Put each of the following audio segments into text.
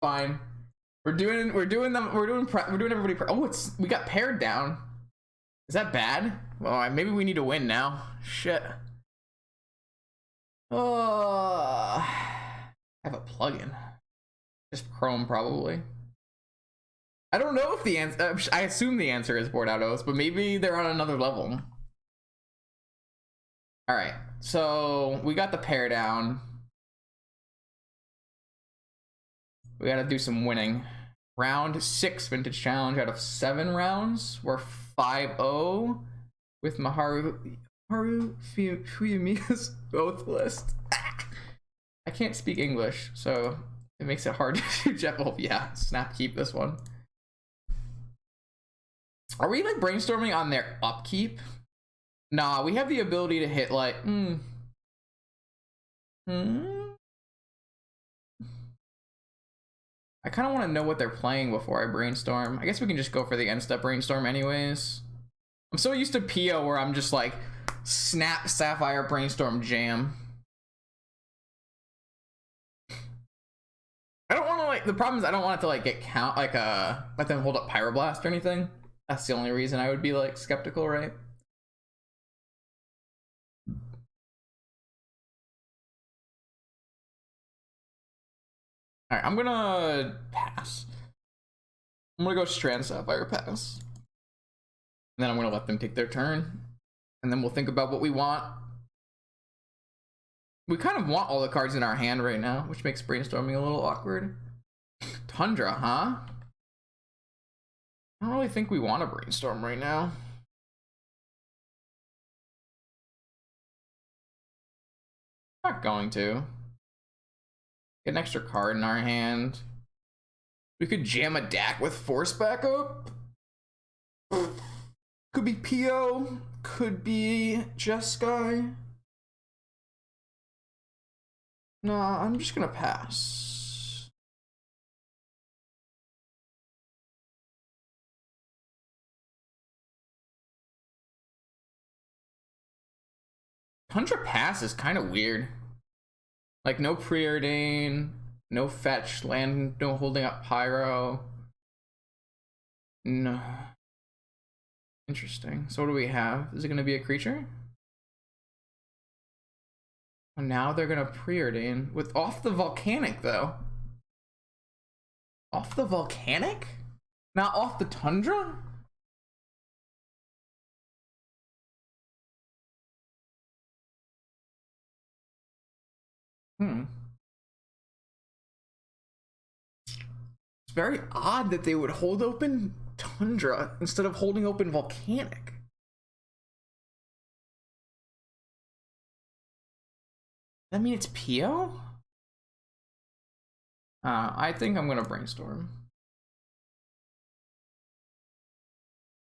Fine. We're doing everybody. Oh, we got paired down. Is that bad? Well, maybe we need to win now. Shit. Oh, I have a plugin. Just Chrome, probably. I don't know if the answer. I assume the answer is board autos, but maybe they're on another level. All right, so we got the pair down. We got to do some winning. Round 6 vintage challenge out of 7 rounds. We're 5-0 with Fuyamiya's both list. I can't speak English, so it makes it hard to do Jeff. Oh yeah, snap keep this one. Are we like brainstorming on their upkeep? Nah, we have the ability to hit like I kind of want to know what they're playing before I brainstorm. I guess we can just go for the end step brainstorm anyways. I'm so used to PO where I'm just like snap Sapphire brainstorm jam. I don't want to like, the problem is I don't want it to like get count like let them hold up Pyroblast or anything. That's the only reason I would be like skeptical, right? All right, I'm gonna pass. I'm gonna go Strand Sapphire pass. And then I'm gonna let them take their turn. And then we'll think about what we want. We kind of want all the cards in our hand right now, which makes brainstorming a little awkward. Tundra, huh? I don't really think we want to brainstorm right now. Not going to. Get an extra card in our hand. We could jam a DAC with Force backup. Could be PO. Could be Jeskai. Nah, I'm just gonna pass. Tundra pass is kind of weird. Like no preordain, no fetch, land, no holding up pyro. No. Interesting. So what do we have? Is it gonna be a creature? Oh, now they're gonna preordain with off the volcanic though. Off the volcanic? Not off the tundra? It's very odd that they would hold open tundra instead of holding open volcanic. That mean it's PO? I think I'm gonna brainstorm.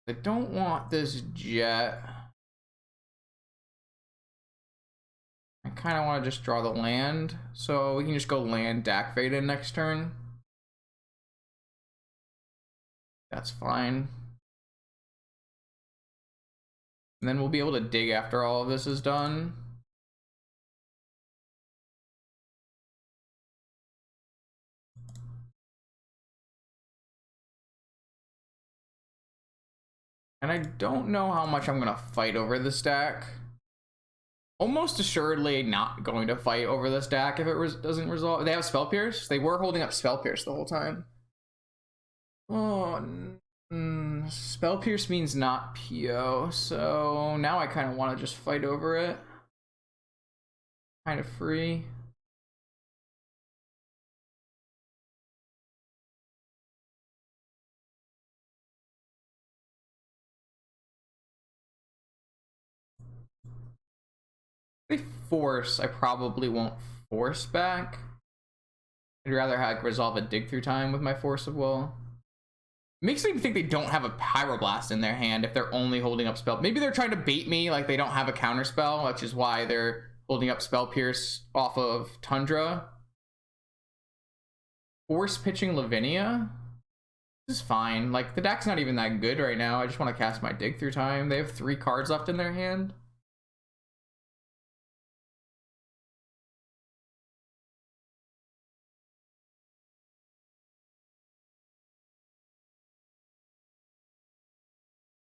I don't want this jet. I kind of want to just draw the land, so we can just go land DAC fade in next turn. That's fine. And then we'll be able to dig after all of this is done. And I don't know how much I'm gonna fight over this stack. Almost assuredly not going to fight over this deck if it doesn't resolve. They have Spell Pierce. They were holding up Spell Pierce the whole time. Oh, Spell Pierce means not PO, so now I kind of want to just fight over it. Kind of free. If they force, I probably won't force back. I'd rather have resolve a dig through time with my Force of Will. Makes me think they don't have a Pyroblast in their hand if they're only holding up spell. Maybe they're trying to bait me, like they don't have a counter spell, which is why they're holding up Spell Pierce off of Tundra. Force pitching Lavinia. This is fine. Like the deck's not even that good right now. I just want to cast my dig through time. They have 3 cards left in their hand.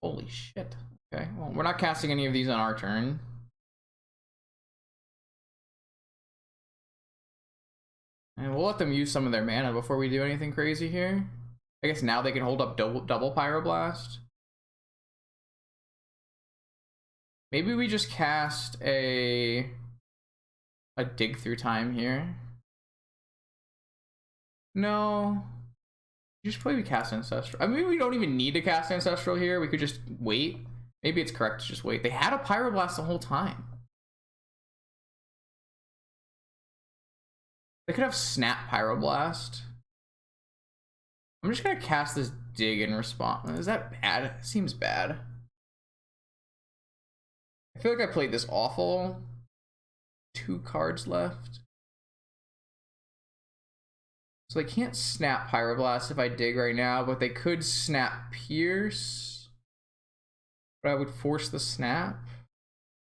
Holy shit. Okay, well, we're not casting any of these on our turn. And we'll let them use some of their mana before we do anything crazy here. I guess now they can hold up double Pyroblast. Maybe we just cast a dig through time here. No. You should probably cast Ancestral. I mean, we don't even need to cast Ancestral here. We could just wait. Maybe it's correct to just wait. They had a Pyroblast the whole time. They could have Snap Pyroblast. I'm just gonna cast this dig in response. Is that bad? It seems bad. I feel like I played this awful. 2 cards left. So they can't snap Pyroblast if I dig right now, but they could snap Pierce. But I would force the snap.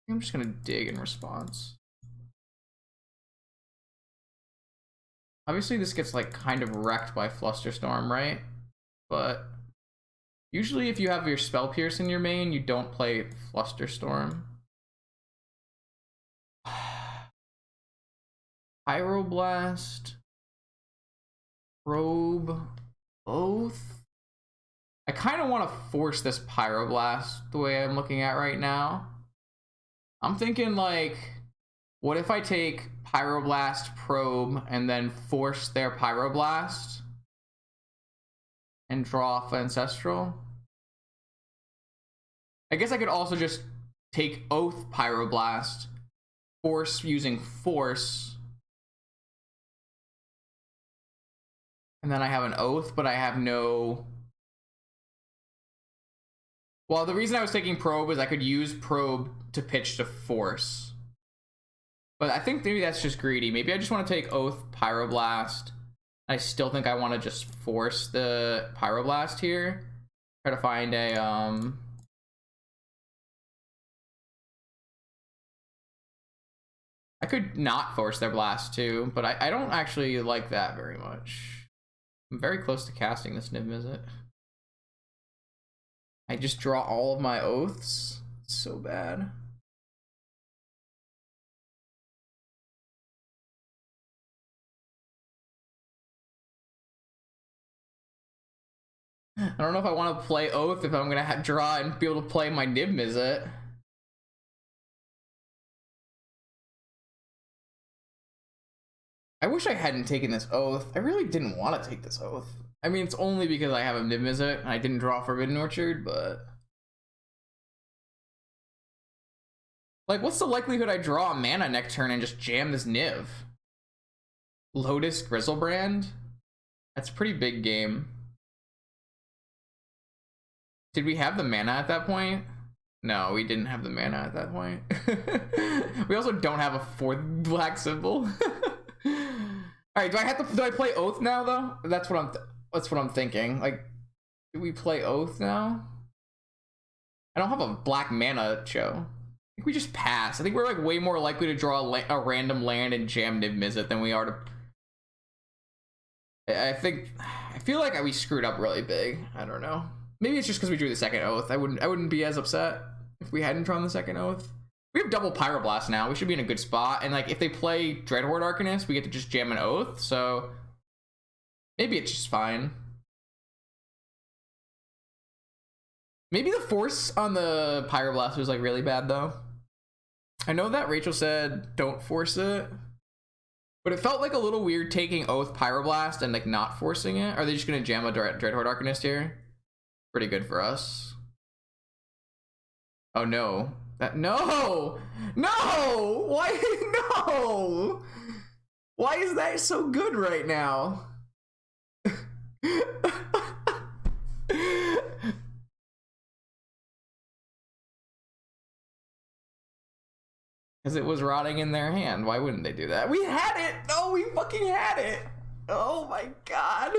I'm just gonna dig in response. Obviously this gets like kind of wrecked by Flusterstorm, right? But usually if you have your Spell Pierce in your main, you don't play Flusterstorm. Pyroblast, Probe, both. I kind of want to force this Pyroblast the way I'm looking at right now. I'm thinking like, what if I take Pyroblast, Probe, and then force their Pyroblast and draw off Ancestral? I guess I could also just take Oath Pyroblast, force using Force, and then I have an Oath, but I have no... Well, the reason I was taking Probe is I could use Probe to pitch to Force. But I think maybe that's just greedy. Maybe I just want to take Oath, Pyroblast. I still think I want to just force the Pyroblast here. Try to find a... I could not force their Blast too, but I don't actually like that very much. I'm very close to casting this Niv-Mizzet. I just draw all of my Oaths. It's so bad. I don't know if I want to play Oath if I'm going to draw and be able to play my Niv-Mizzet. I wish I hadn't taken this Oath. I really didn't want to take this Oath. I mean, it's only because I have a Niv-Mizzet and I didn't draw Forbidden Orchard, but... Like, what's the likelihood I draw a mana next turn and just jam this Niv? Lotus Grizzlebrand? That's a pretty big game. Did we have the mana at that point? No, we didn't have the mana at that point. We also don't have a 4th black symbol. All right, do I play Oath now though? That's what I'm thinking. Like, do we play Oath now? I don't have a black mana, Cho. I think we just pass. I think we're like way more likely to draw a random land and jam Niv-Mizzet than we are to... I feel like we screwed up really big. I don't know. Maybe it's just because we drew the second Oath. I wouldn't be as upset if we hadn't drawn the second Oath. We have double Pyroblast now. We should be in a good spot. And like, if they play Dreadhorde Arcanist, we get to just jam an Oath. So maybe it's just fine. Maybe the force on the Pyroblast was like really bad though. I know that Rachel said don't force it, but it felt like a little weird taking Oath Pyroblast and like not forcing it. Are they just gonna jam a Dreadhorde Arcanist here? Pretty good for us. Oh no. No! No! Why? No! Why is that so good right now? Because it was rotting in their hand. Why wouldn't they do that? We had it! No, we fucking had it! Oh my god.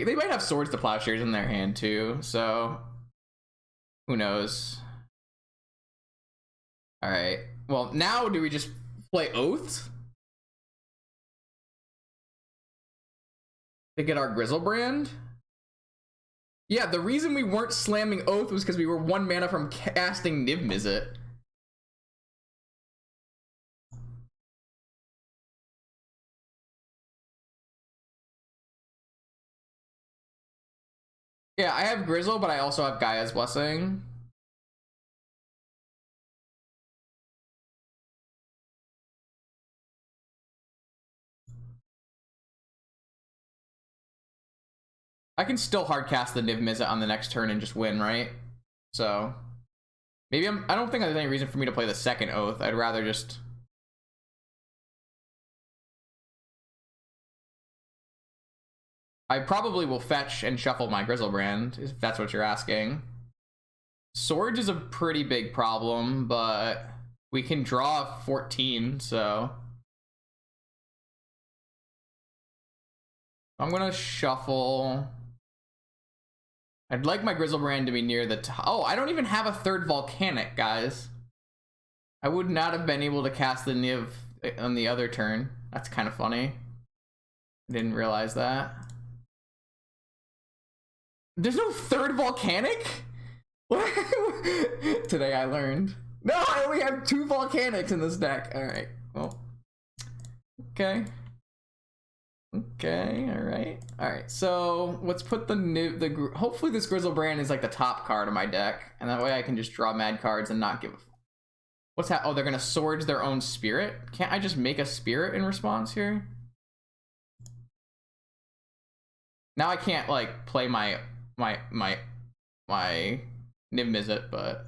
They might have Swords to Plowshares in their hand too, so who knows? All right. Well, now do we just play Oaths? to get our Grizzlebrand. Yeah, the reason we weren't slamming Oath was because we were 1 mana from casting Niv Mizzet. Yeah, I have Grizzle, but I also have Gaia's Blessing. I can still hardcast the Niv Mizzet on the next turn and just win, right? So maybe I don't think there's any reason for me to play the second Oath. I'd rather just... I probably will fetch and shuffle my Grizzlebrand, if that's what you're asking. Swords is a pretty big problem, but we can draw 14, so... I'm gonna shuffle... I'd like my Grizzlebrand to be near the top. Oh, I don't even have a third Volcanic, guys. I would not have been able to cast the Niv on the other turn. That's kind of funny. I didn't realize that. There's no third Volcanic? Today I learned. No, I only have 2 Volcanics in this deck. Alright, well. Okay. Okay, alright, so let's put hopefully this Grizzlebrand is like the top card of my deck, and that way I can just draw mad cards and not give a what's that? Oh, they're gonna Swords their own Spirit? Can't I just make a Spirit in response here? Now I can't like play my Niv Mizzet, but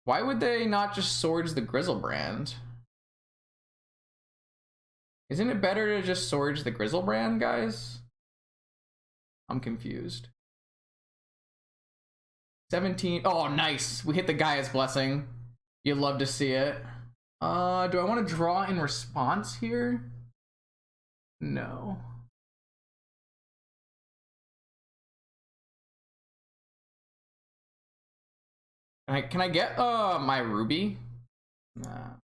why would they not just Swords the Grizzlebrand? Isn't it better to just Swords the Grizzlebrand, guys? I'm confused. 17. Oh, nice. We hit the Gaia's Blessing. You'd love to see it. Do I want to draw in response here? No. Can I get my Ruby? Nah.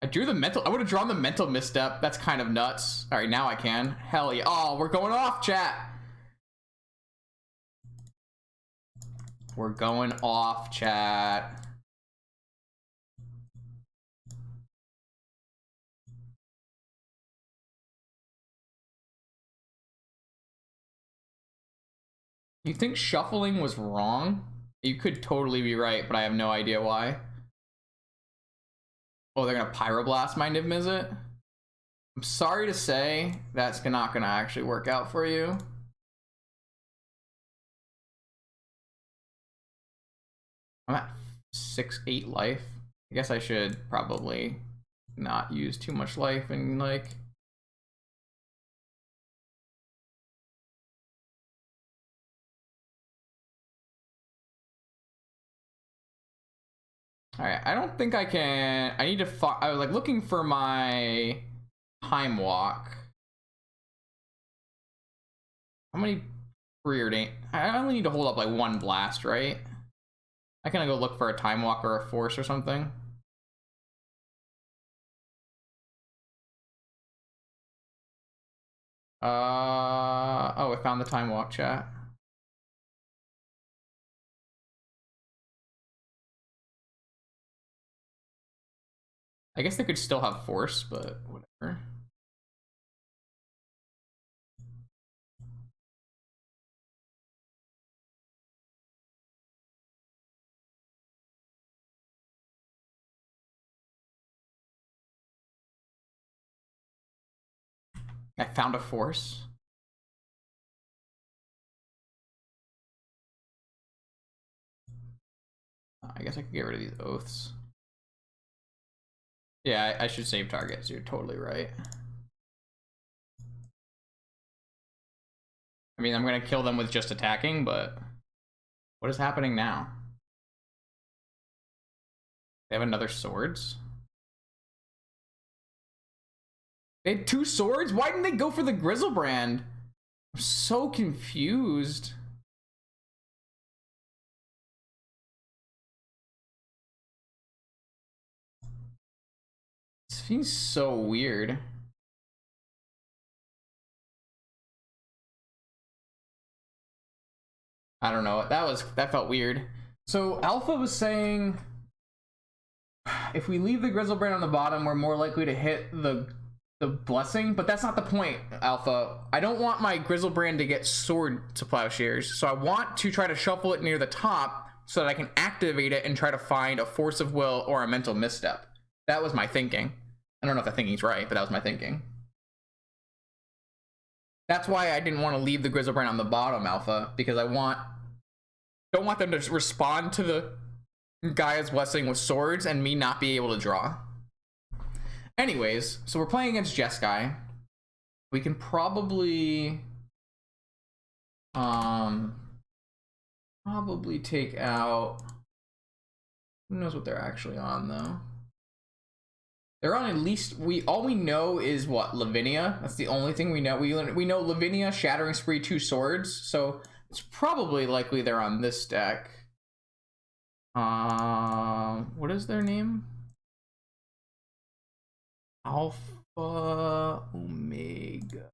I drew the mental. I would have drawn the mental misstep. That's kind of nuts. All right, now I can. Hell yeah. Oh, we're going off, chat. We're going off, chat. You think shuffling was wrong? You could totally be right, but I have no idea why. Oh, they're gonna Pyroblast my Niv Mizzet? I'm sorry to say, that's not gonna actually work out for you. I'm at 6-8 life. I guess I should probably not use too much life and like... Alright, I don't think I can... I need to... I was like looking for my Time Walk. How many preordained... I only need to hold up like 1 blast, right? I can go look for a Time Walk or a Force or something. Oh, I found the Time Walk, chat. I guess they could still have Force, but whatever. I found a Force. I guess I could get rid of these Oaths. Yeah, I should save targets. You're totally right. I mean, I'm gonna kill them with just attacking, but what is happening now? They have another Swords? They had 2 Swords? Why didn't they go for the Grizzlebrand? I'm so confused. It's seems so weird. I don't know. That felt weird. So Alpha was saying if we leave the Grizzlebrand on the bottom, we're more likely to hit the blessing, but that's not the point, Alpha. I don't want my Grizzlebrand to get sword to plowshares, so I want to try to shuffle it near the top so that I can activate it and try to find a force of will or a mental misstep. That was my thinking. I don't know if that thinking's right, but that was my thinking. That's why I didn't want to leave the Grizzlebrand on the bottom, Alpha, because I don't want them to respond to the Gaia's Blessing with swords and me not be able to draw. Anyways, so we're playing against Jeskai. We can probably take out, who knows what they're actually on though. They're on at least, all we know is what, Lavinia. That's the only thing we know. We know Lavinia, Shattering Spree, 2 swords, so it's probably likely they're on this deck. What is their name? Alpha Omega.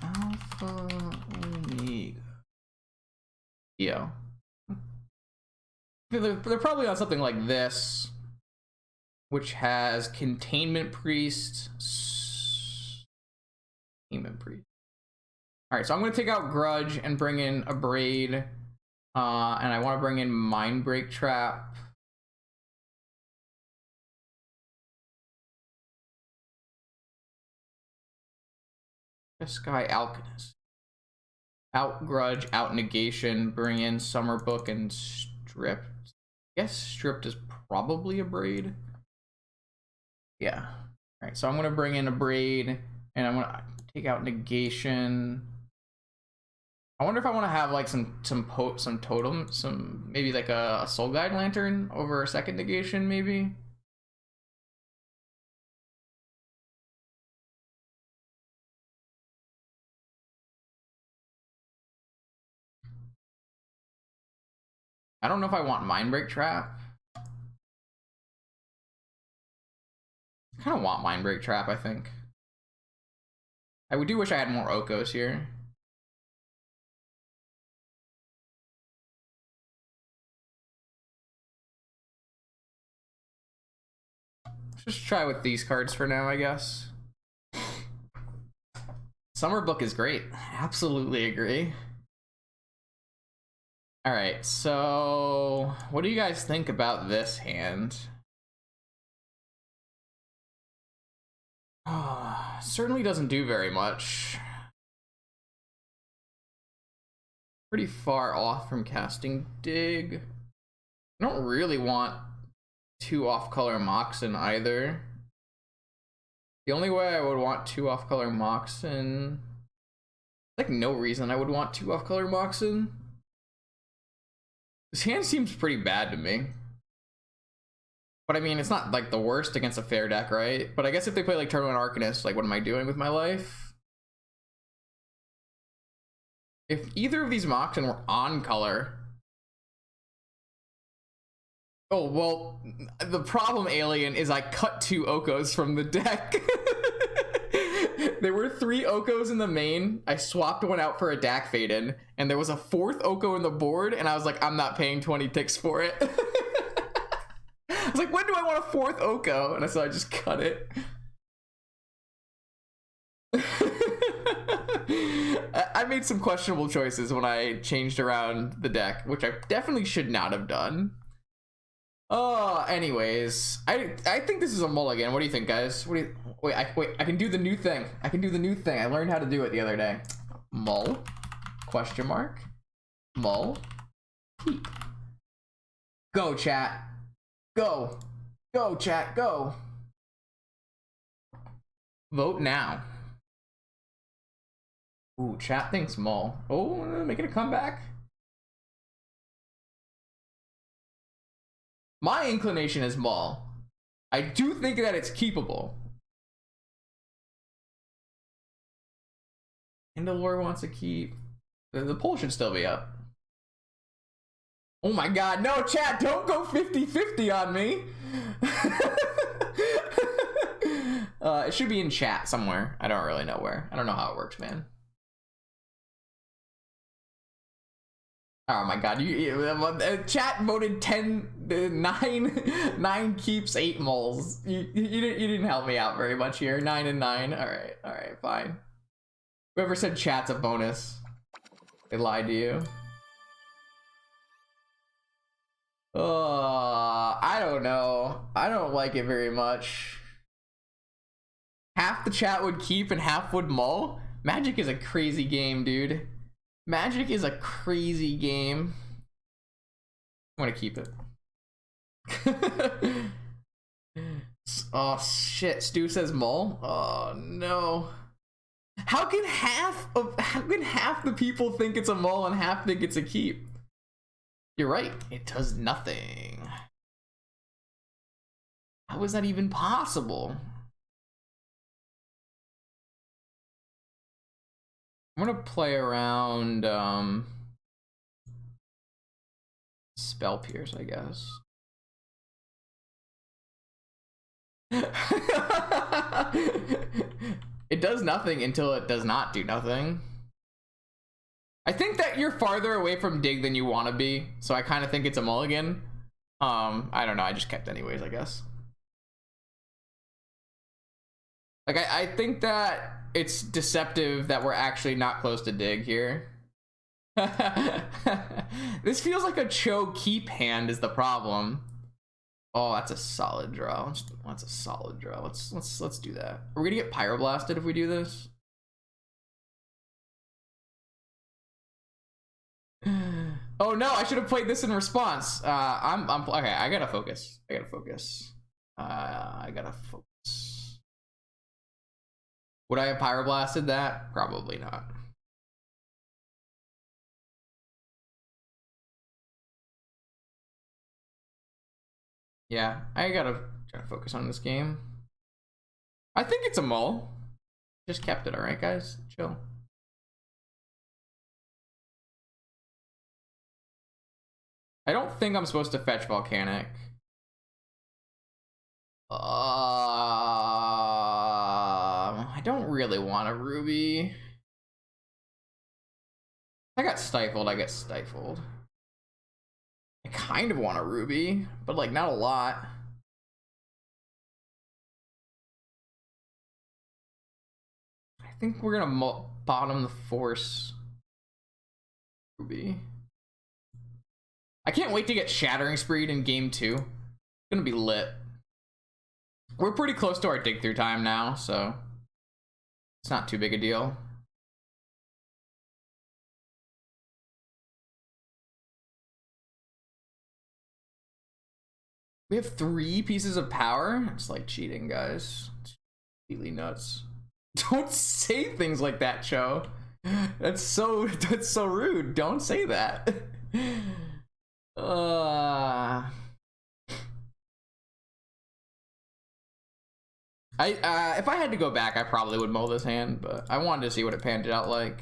Alpha Omega. Yeah. They're probably on something like this, which has Containment Priest. Containment Priest. Alright, so I'm going to take out Grudge and bring in a Braid. And I want to bring in Mindbreak Trap. Jeskai Alchemist. Out Grudge, out Negation, bring in Summer Book and Stripped. I guess Stripped is probably a Braid. Yeah. Alright, so I'm going to bring in a Braid, and I'm going to take out Negation. I wonder if I want to have like some totem, maybe like a Soul Guide Lantern over a second Negation, maybe. I don't know if I want Mindbreak Trap. I kind of want Mindbreak Trap, I think. I do wish I had more Okos here. Let's just try with these cards for now, I guess. Summer Book is great. Absolutely agree. Alright, so what do you guys think about this hand? Certainly doesn't do very much. Pretty far off from casting Dig. I don't really want 2 off-color Moxen either. The only way I would want 2 off-color Moxen, like no reason I would want 2 off-color Moxen. This hand seems pretty bad to me. But I mean, it's not like the worst against a fair deck, right? But I guess if they play like Tournament Arcanist, like what am I doing with my life? If either of these Moxen were on color. Oh, well, the problem, Alien, is I cut 2 Okos from the deck. There were 3 Okos in the main. I swapped one out for a Dak Faden, and there was a 4th Oko in the board, and I was like, I'm not paying 20 ticks for it. I was like, when do I want a 4th Oko? And so I just cut it. I made some questionable choices when I changed around the deck, which I definitely should not have done. Oh, anyways, I think this is a mulligan. What do you think, guys? What do you wait? I can do the new thing. I can do the new thing. I learned how to do it the other day. Mull? Question mark? Mull? Peep. Go, chat. Go. Go, chat. Go. Vote now. Ooh, chat thinks Mull. Oh, making a comeback. My inclination is Mull. I do think that it's keepable. Indolor wants to keep. The poll should still be up. Oh my god, no, chat, don't go 50-50 on me. It should be in chat somewhere. I don't really know where. I don't know how it works, man. Oh my god, chat voted 9 keeps, 8 moles. You didn't help me out very much here. 9 and 9. All right, fine. Whoever said chat's a bonus, they lied to you. I don't know. I don't like it very much. Half the chat would keep and half would mull. Magic is a crazy game, dude. Magic is a crazy game. I'm gonna keep it. Oh shit, Stu says mull. Oh no. How can half the people think it's a mull and half think it's a keep? You're right, it does nothing. How is that even possible? I'm gonna play around Spell Pierce, I guess. It does nothing until it does not do nothing. I think that you're farther away from dig than you want to be, so I kind of think it's a mulligan. I don't know, I just kept anyways, I guess. Like, I think that it's deceptive that we're actually not close to dig here. This feels like a Cho keep hand is the problem. Oh, that's a solid draw. That's a solid draw. Let's do that. Are we gonna get pyroblasted if we do this? Oh no, I should have played this in response. I'm okay. I gotta focus. I gotta focus. Would I have pyroblasted that? Probably not. Yeah, I gotta try to focus on this game. I think it's a mull. Just kept it, alright guys? Chill. I don't think I'm supposed to fetch volcanic. I don't really want a ruby. I got stifled, I get stifled. I kind of want a ruby, but like not a lot. I think we're gonna bottom the force ruby. I can't wait to get Shattering Spree in game 2. It's gonna be lit. We're pretty close to our dig through time now, so it's not too big a deal. We have 3 pieces of power? It's like cheating, guys. It's completely nuts. Don't say things like that, Cho. That's so rude. Don't say that. If I had to go back, I probably would mull this hand, but I wanted to see what it panned out like.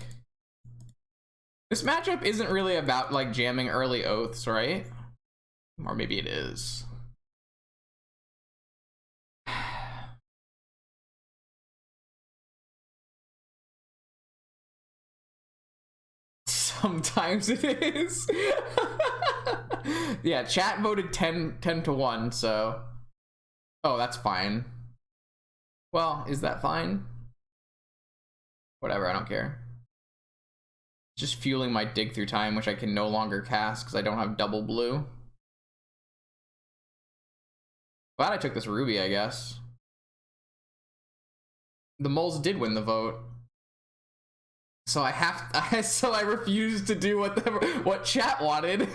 This matchup isn't really about like jamming early oaths, right? Or maybe it is. Sometimes it is. Yeah, chat voted 10 to 1, so. Oh, that's fine. Well, is that fine? Whatever, I don't care. Just fueling my dig through time, which I can no longer cast because I don't have double blue. Glad I took this ruby, I guess. The moles did win the vote. So I refuse to do what chat wanted.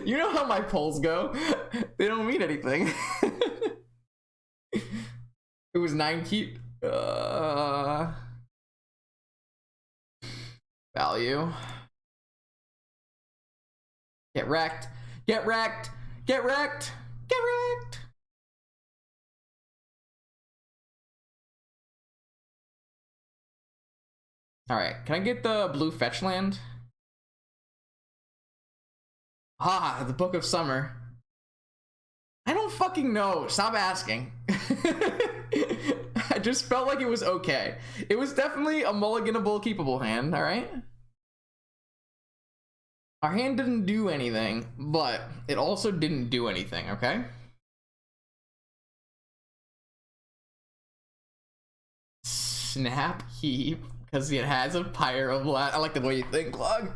You know how my polls go. They don't mean anything. It was 9 keep. Value. Get wrecked. Get wrecked. Get wrecked. Get wrecked. All right, can I get the blue fetch land? Ah, the Book of Summer. I don't fucking know. Stop asking. I just felt like it was okay. It was definitely a mulliganable, keepable hand, alright? Our hand didn't do anything, but it also didn't do anything, okay? Snap Heap, because it has a Pyroblast. I like the way you think, Glug.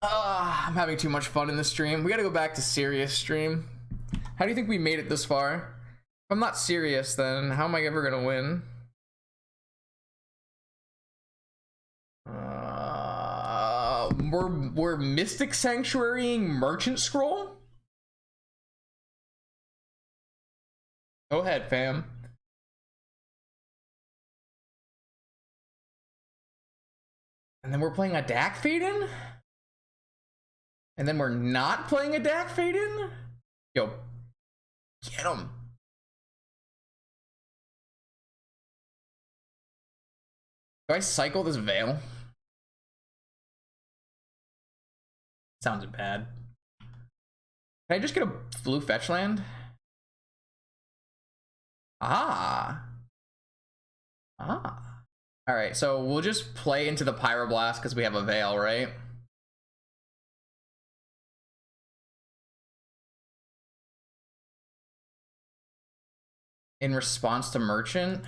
I'm having too much fun in this stream. We gotta go back to serious stream. How do you think we made it this far? If I'm not serious, then how am I ever gonna win? We're Mystic Sanctuarying Merchant Scroll? Go ahead, fam. And then we're playing a Dak Faden? And then we're not playing a Dak Faden? Yo, get him. Do I cycle this Veil? Sounds bad. Can I just get a blue fetch land? Ah. Alright, so we'll just play into the Pyroblast because we have a Veil, right? In response to Merchant?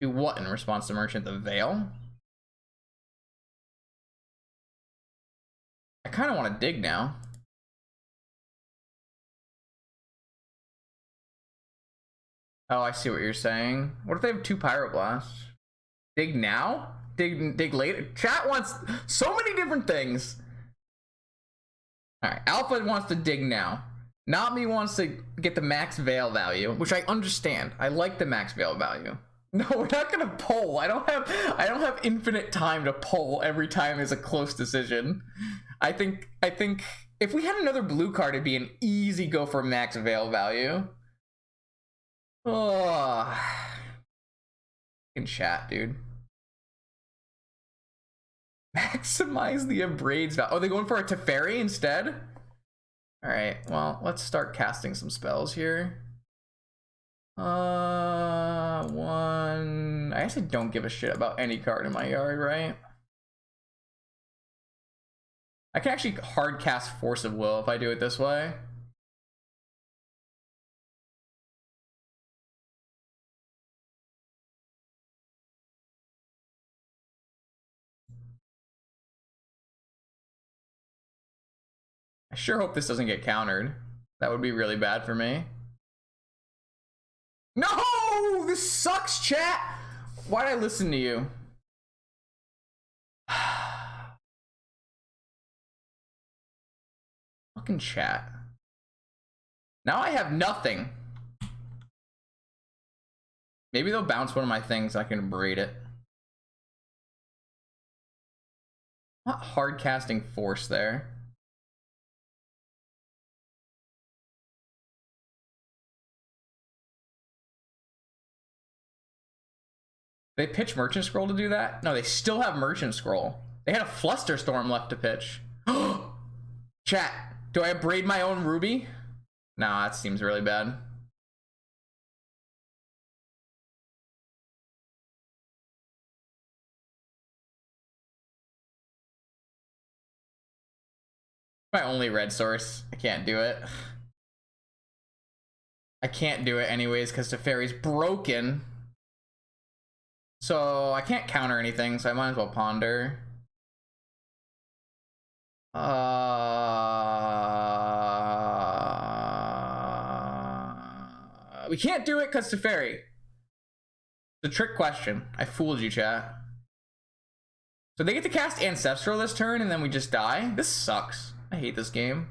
Do what in response to Merchant? The Veil? I kind of want to dig now. Oh, I see what you're saying. What if they have 2 Pyroblasts? Dig now? Dig later? Chat wants so many different things. Alright, Alpha wants to dig now. Not me wants to get the max Veil value, which I understand. I like the max Veil value. No, we're not gonna poll. I don't have infinite time to poll every time is a close decision. I think if we had another blue card, it'd be an easy go for max Veil value. Oh, in chat, dude. Maximize the Abrades value. Oh, they're going for a Teferi instead? Alright, well, let's start casting some spells here. One. I actually don't give a shit about any card in my yard, right? I can actually hard cast Force of Will if I do it this way. I sure hope this doesn't get countered. That would be really bad for me. No! This sucks, chat! Why'd I listen to you? Fucking chat. Now I have nothing. Maybe they'll bounce one of my things so I can braid it. Not hard casting Force there. They pitch Merchant Scroll to do that? No, they still have Merchant Scroll. They had a Flusterstorm left to pitch. Chat, do I braid my own Ruby? Nah, that seems really bad. My only red source. I can't do it. I can't do it anyways because Teferi's broken. So I can't counter anything, so I might as well ponder. We can't do it because Teferi. It's a trick question. I fooled you, chat. So they get to cast Ancestral this turn and then we just die? This sucks. I hate this game.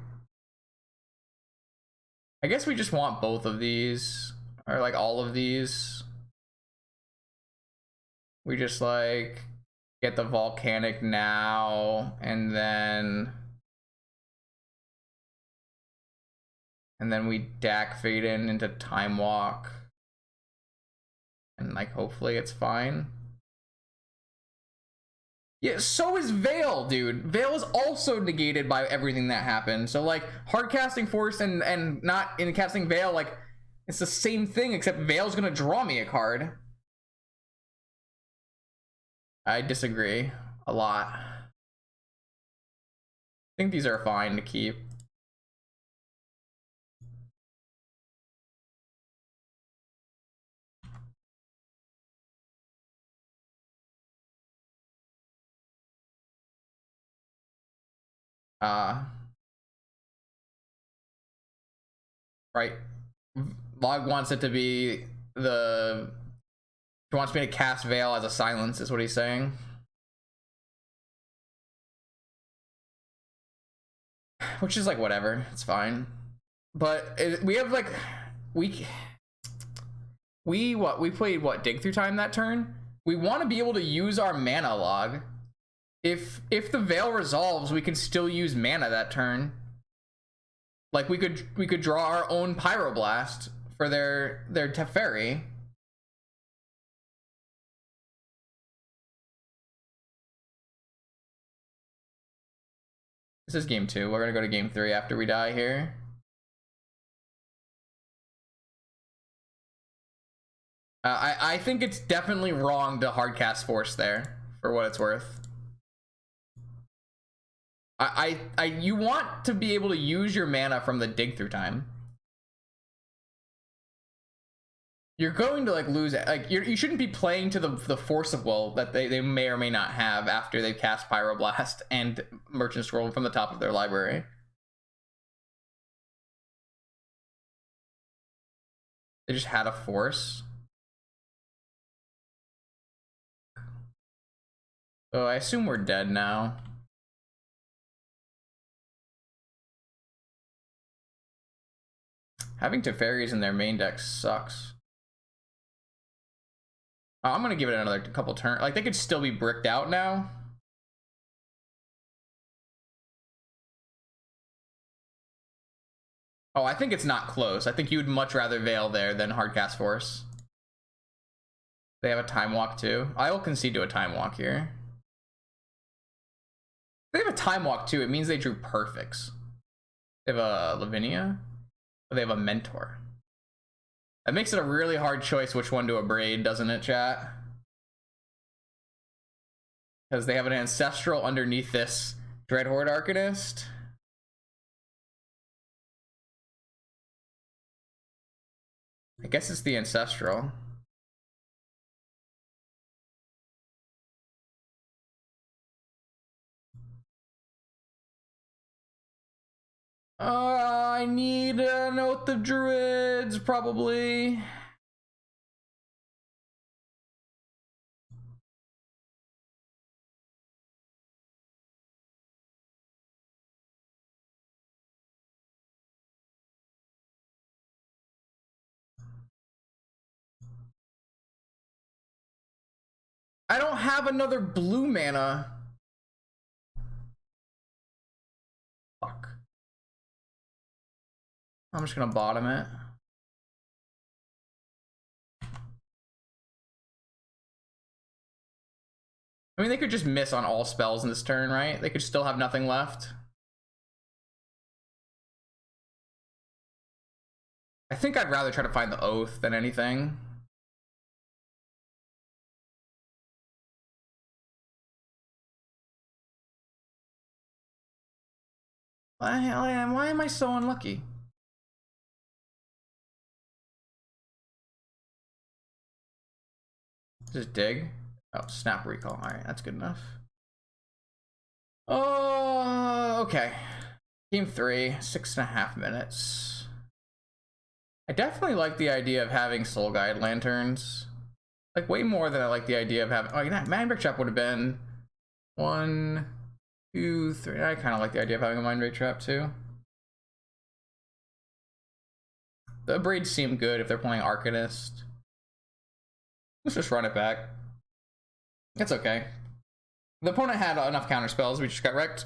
I guess we just want both of these. Or like all of these. We just like get the Volcanic now and then we Dak Faden into Time Walk. And like hopefully it's fine. Yeah, so is Veil, dude. Veil is also negated by everything that happened. So like hard casting Force and not in casting Veil, like it's the same thing except Veil's gonna draw me a card. I disagree a lot. I think these are fine to keep. Right. Log wants it to be the... He wants me to cast Veil as a silence, is what he's saying. Which is like, whatever. It's fine. But we have like... We played, what, Dig Through Time that turn? We want to be able to use our mana log. If the Veil resolves, we can still use mana that turn. Like we could draw our own Pyroblast for their Teferi. This is game 2. We're gonna go to game 3 after we die here. I think it's definitely wrong to hardcast Force there, for what it's worth. You want to be able to use your mana from the Dig Through Time. You're going to like lose, like you shouldn't be playing to the Force of Will that they may or may not have after they cast Pyroblast and Merchant Scroll from the top of their library. They just had a Force. So I assume we're dead now. Having Teferis in their main deck sucks. I'm gonna give it another couple turns. Like, they could still be bricked out now. Oh, I think it's not close. I think you would much rather Veil there than Hardcast Force. They have a Time Walk too. I will concede to a Time Walk here. They have a Time Walk too. It means they drew perfects. They have a Lavinia. They have a Mentor. That makes it a really hard choice which one to abrade, doesn't it, chat? Because they have an Ancestral underneath this Dreadhorde Arcanist. I guess it's the Ancestral. I need an Oath of Druids, probably. I don't have another blue mana. Fuck. I'm just gonna bottom it. I mean, they could just miss on all spells in this turn, right? They could still have nothing left. I think I'd rather try to find the Oath than anything. Why am I so unlucky? Just dig. Oh, Snap Recall. All right, that's good enough. Oh, okay. Game 3, 6.5 minutes. I definitely like the idea of having Soul Guide Lanterns. Like, way more than I like the idea of having... Oh, Mindbreak Trap would have been 1, 2, 3. I kind of like the idea of having a Mindbreak Trap, too. The Braids seem good if they're playing Arcanist. Let's just run it back. It's okay. The opponent had enough counter spells, we just got wrecked.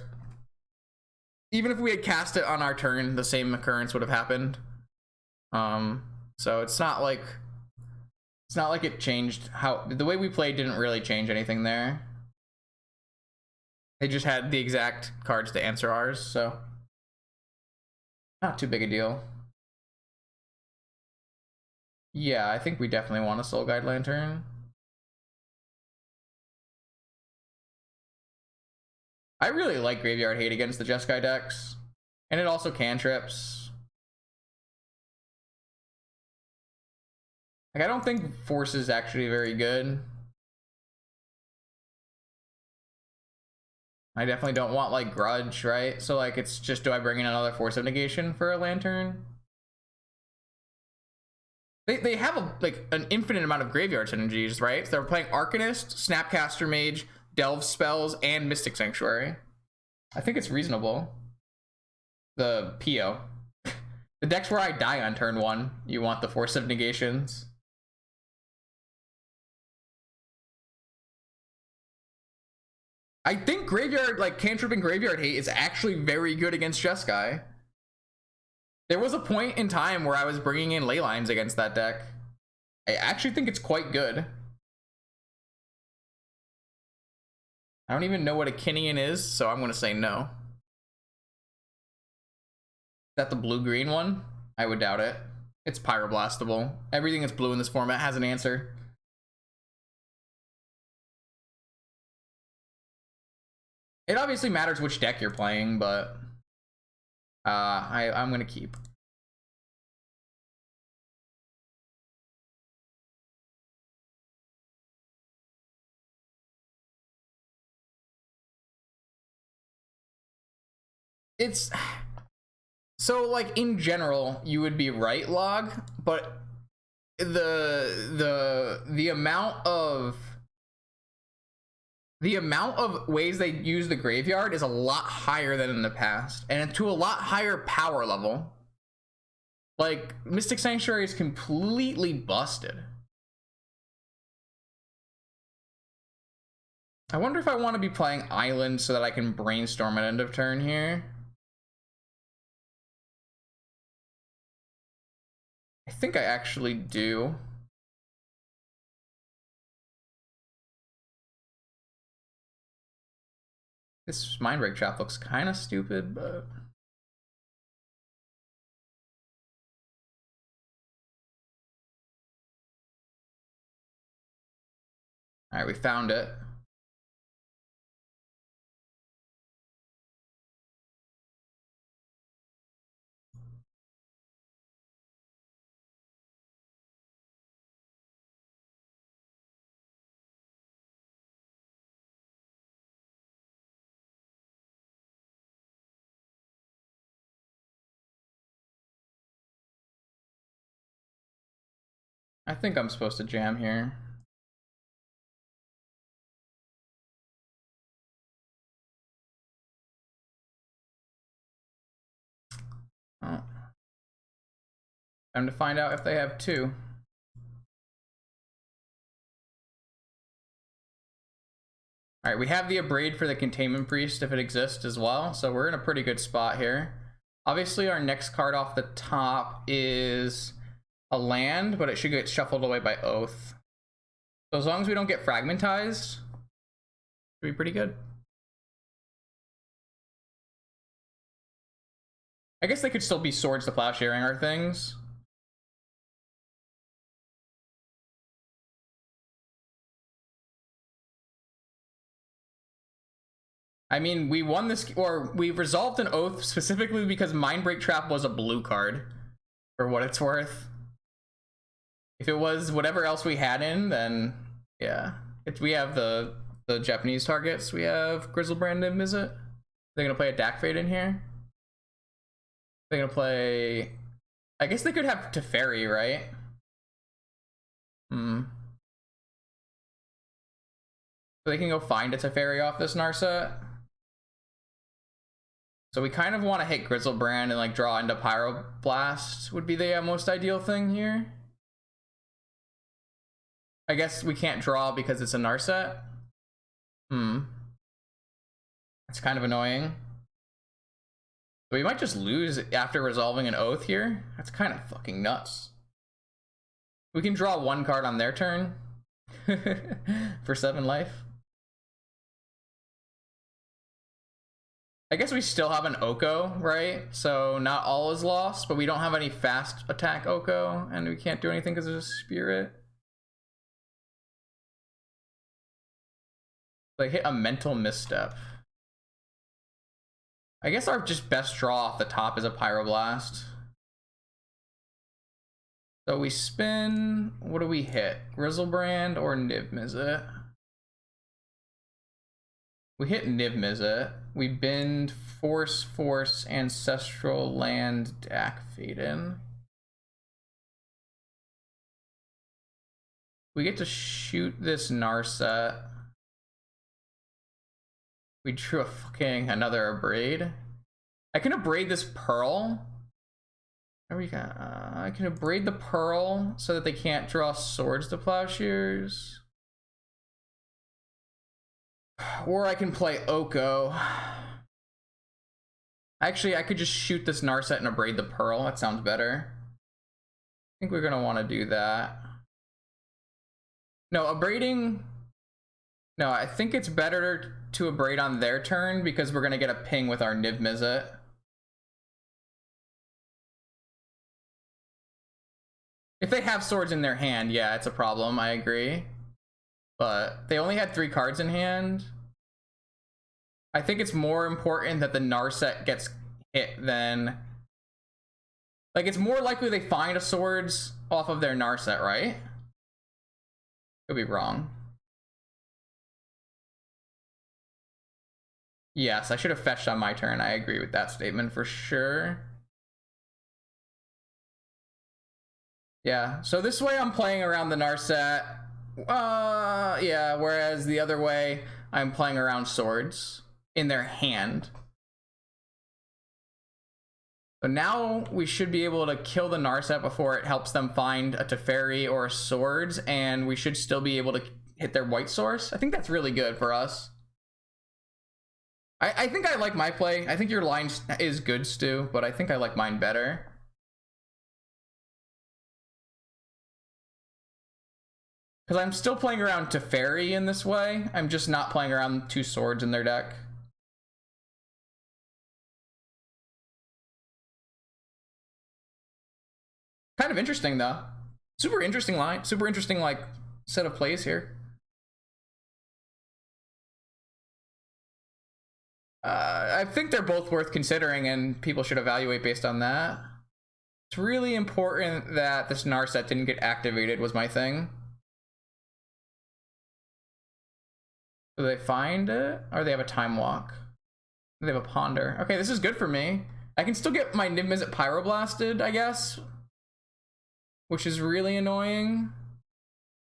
Even if we had cast it on our turn, the same occurrence would have happened. So it's not like it changed how the way we played didn't really change anything there. They just had the exact cards to answer ours, so not too big a deal. Yeah, I think we definitely want a Soul Guide Lantern. I really like Graveyard Hate against the Jeskai decks. And it also cantrips. Like, I don't think Force is actually very good. I definitely don't want, like, Grudge, right? So, like, it's just, do I bring in another Force of Negation for a Lantern? They have, an infinite amount of graveyard synergies, right? So they're playing Arcanist, Snapcaster Mage, Delve Spells, and Mystic Sanctuary. I think it's reasonable. The PO. The decks where I die on turn 1, you want the Force of Negations. I think Graveyard, Cantrip and Graveyard Hate is actually very good against Jeskai. There was a point in time where I was bringing in Leylines against that deck. I actually think it's quite good. I don't even know what a Kinian is, so I'm going to say no. Is that the blue-green one? I would doubt it. It's pyroblastable. Everything that's blue in this format has an answer. It obviously matters which deck you're playing, but I'm gonna keep. It's so, like, in general you would be right, Log, but the amount of ways they use the graveyard is a lot higher than in the past, and to a lot higher power level. Like, Mystic Sanctuary is completely busted. I wonder if I want to be playing Island so that I can brainstorm at end of turn here. I think I actually do. This Mindbreak Trap looks kind of stupid, but... Alright, we found it. I think I'm supposed to jam here. Oh. Time to find out if they have two. All right, we have the Abrade for the Containment Priest if it exists as well, so we're in a pretty good spot here. Obviously, our next card off the top is a land, but it should get shuffled away by Oath. So as long as we don't get fragmentized, it'll be pretty good. I guess they could still be Swords to Plowsharing our things. I mean, we won this, or we resolved an Oath specifically because Mindbreak Trap was a blue card, for what it's worth. If it was whatever else we had in, then yeah. We have the Japanese targets. We have Grizzlebrand and Mizzet. They're gonna play a Dak Fade in here. They're gonna play... I guess they could have Teferi, right? So they can go find a Teferi off this Narset. So we kind of want to hit Grizzlebrand and, like, draw into Pyroblast would be the most ideal thing here. I guess we can't draw because it's a Narset. That's kind of annoying. We might just lose after resolving an Oath here. That's kind of fucking nuts. We can draw one card on their turn for 7 life. I guess we still have an Oko, right? So not all is lost, but we don't have any fast attack Oko, and we can't do anything because there's a spirit. They hit a mental misstep. I guess our just best draw off the top is a Pyroblast. So we spin, what do we hit? Grizzlebrand or Niv Mizzet? We hit Niv Mizzet. We bend Force, Ancestral Land, Dak Faden. We get to shoot this Narset. We drew a fucking another Abrade. I can Abrade this Pearl. There we go. I can Abrade the Pearl so that they can't draw Swords to Plowshares. Or I can play Oko. Actually, I could just shoot this Narset and Abrade the Pearl. That sounds better. I think we're gonna want to do that. No, Abrading... No, I think it's better to Abrade on their turn because we're gonna get a ping with our Niv Mizzet. If they have swords in their hand, yeah, it's a problem, I agree. But they only had 3 cards in hand. I think it's more important that the Narset gets hit than... Like, it's more likely they find a swords off of their Narset, right? Could be wrong. Yes, I should have fetched on my turn. I agree with that statement for sure. Yeah, so this way I'm playing around the Narset. Yeah, whereas the other way I'm playing around swords in their hand. So now we should be able to kill the Narset before it helps them find a Teferi or a swords, and we should still be able to hit their white source. I think that's really good for us. I think I like my play. I think your line is good, Stu, but I think I like mine better. Because I'm still playing around Teferi in this way. I'm just not playing around 2 swords in their deck. Kind of interesting, though. Super interesting line. Super interesting, like, set of plays here. I think they're both worth considering, and people should evaluate based on that. It's really important that this Narset didn't get activated, was my thing. Do they find it? Or they have a Time Walk? They have a Ponder. Okay, this is good for me. I can still get my Niv Mizzet Pyroblasted, I guess. Which is really annoying.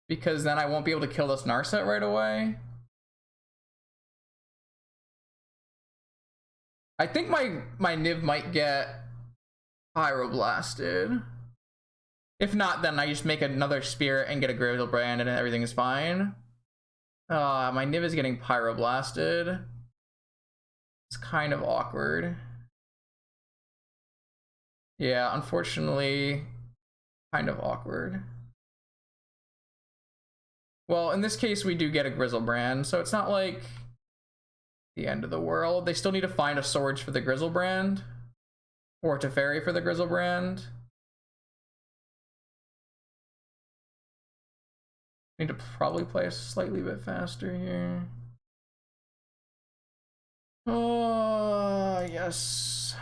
Because then I won't be able to kill this Narset right away. I think my Niv might get Pyroblasted. If not, then I just make another Spirit and get a Grizzlebrand and everything is fine. My Niv is getting Pyroblasted. It's kind of awkward. Yeah, unfortunately, kind of awkward. Well, in this case, we do get a Grizzlebrand, so it's not like the end of the world. They still need to find a Swords for the Grizzlebrand, or Teferi for the Grizzlebrand. Need to probably play a slightly bit faster here. Oh, yes.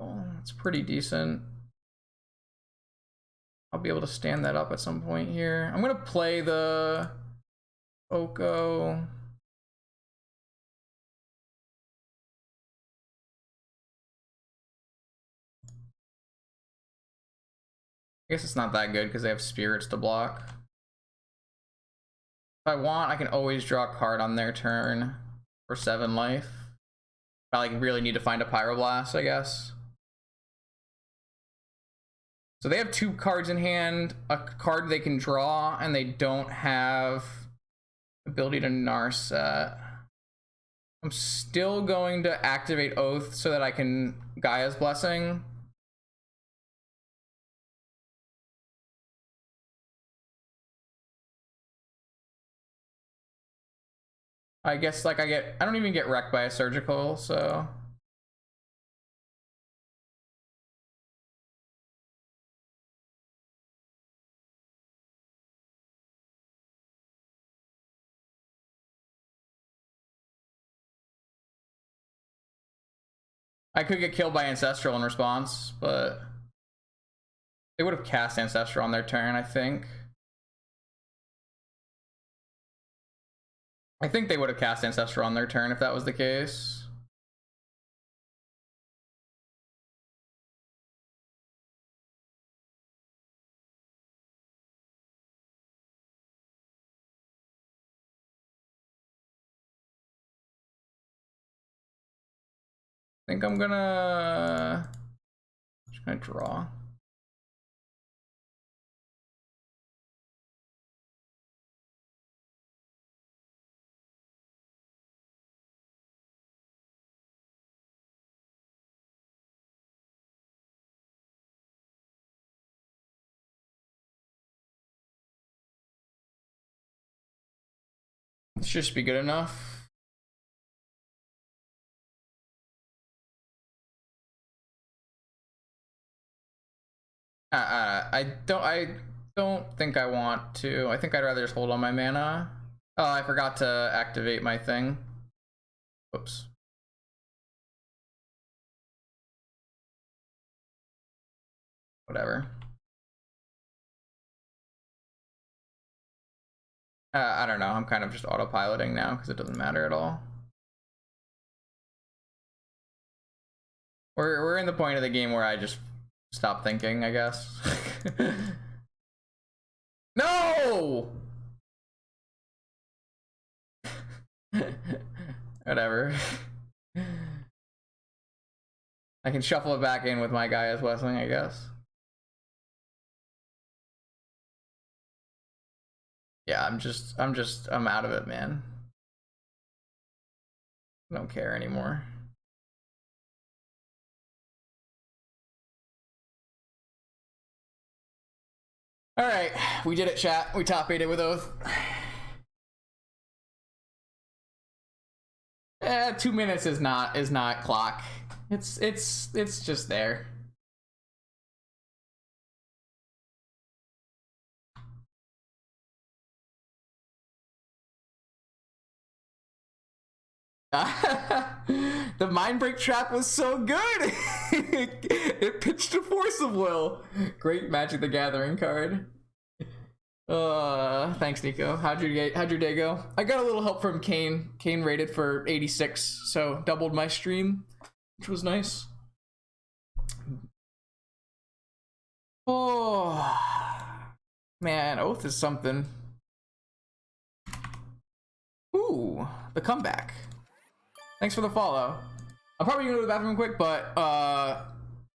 Oh, it's pretty decent. I'll be able to stand that up at some point here. I'm gonna play the Oko. I guess it's not that good because they have spirits to block. If I want, I can always draw a card on their turn for 7 life. I like really need to find a Pyroblast, I guess. So they have 2 cards in hand, a card they can draw, and they don't have ability to Narset. I'm still going to activate Oath so that I can Gaia's Blessing. I guess like I don't even get wrecked by a surgical, so. I could get killed by Ancestral in response, but they would have cast Ancestral on their turn, I think. I think they would have cast Ancestral on their turn if that was the case. I think I'm just gonna draw. This should just be good enough. I don't think I want to. I think I'd rather just hold on my mana. Oh, I forgot to activate my thing. Whoops. Whatever. I don't know. I'm kind of just autopiloting now because it doesn't matter at all. We're in the point of the game where I just stop thinking, I guess. No! Whatever. I can shuffle it back in with my guy as Wessling, I guess. Yeah, I'm out of it, man. I don't care anymore. All right, we did it, chat. We top 8'd with Oath. 2 minutes is not clock. It's just there. The mind break trap was so good. It pitched a force of will. Great Magic the Gathering card. Thanks, Nico. How'd your day go? I got a little help from Kane. Kane rated for 86, so doubled my stream, which was nice. Oh man, Oath is something. Ooh, the comeback. Thanks for the follow. I'm probably gonna go to the bathroom quick, but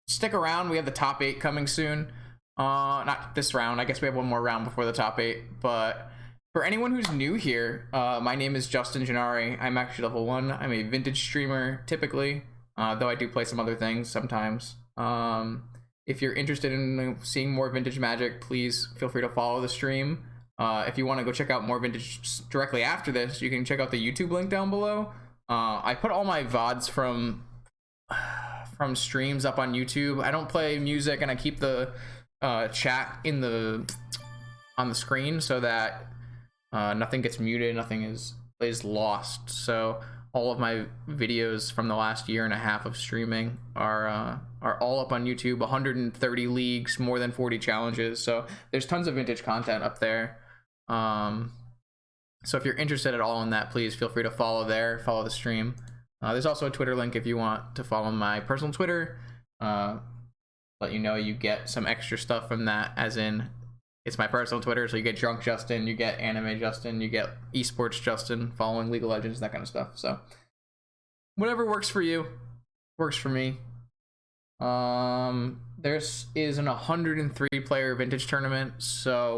stick around. We have the top 8 coming soon. Not this round. I guess we have one more round before the top 8. But for anyone who's new here, my name is Justin Gennari. I'm actually level 1. I'm a vintage streamer typically, though I do play some other things sometimes. If you're interested in seeing more vintage Magic, please feel free to follow the stream. If you want to go check out more vintage directly after this, you can check out the YouTube link down below. I put all my VODs from streams up on YouTube. I don't play music, and I keep the chat on the screen so that nothing gets muted, nothing is lost. So all of my videos from the last year and a half of streaming are all up on YouTube. 130 leagues, more than 40 challenges. So there's tons of vintage content up there. So if you're interested at all in that, please feel free to follow the stream. There's also a Twitter link if you want to follow my personal Twitter. Let you know you get some extra stuff from that, as in it's my personal Twitter, so you get Drunk Justin, you get Anime Justin, you get Esports Justin, following League of Legends, that kind of stuff. So whatever works for you works for me. There is an 103 player vintage tournament, so